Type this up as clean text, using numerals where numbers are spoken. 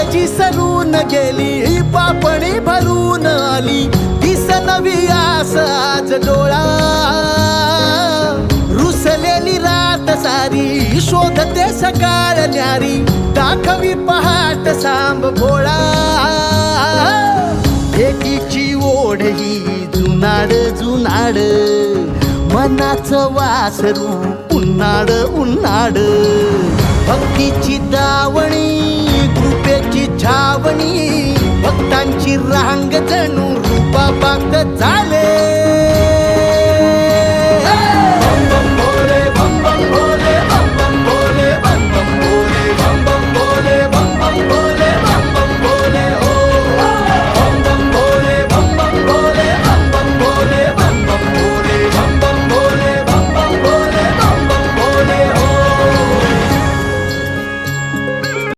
माझी सरून गेली पापणी भरून आली दिस नवी आस आज डोळा रुसलेली रात सारी शोधते सकाळ न्यारी दाखवी पहाट सांब भोळा एकीची ओढ ही जुनाड जुनाड मनाचं वासरू उन्हाड उन्हाड भक्तीची दावणी कृपेची छावणी भक्तांची रांग जणू रूपाबाग झाले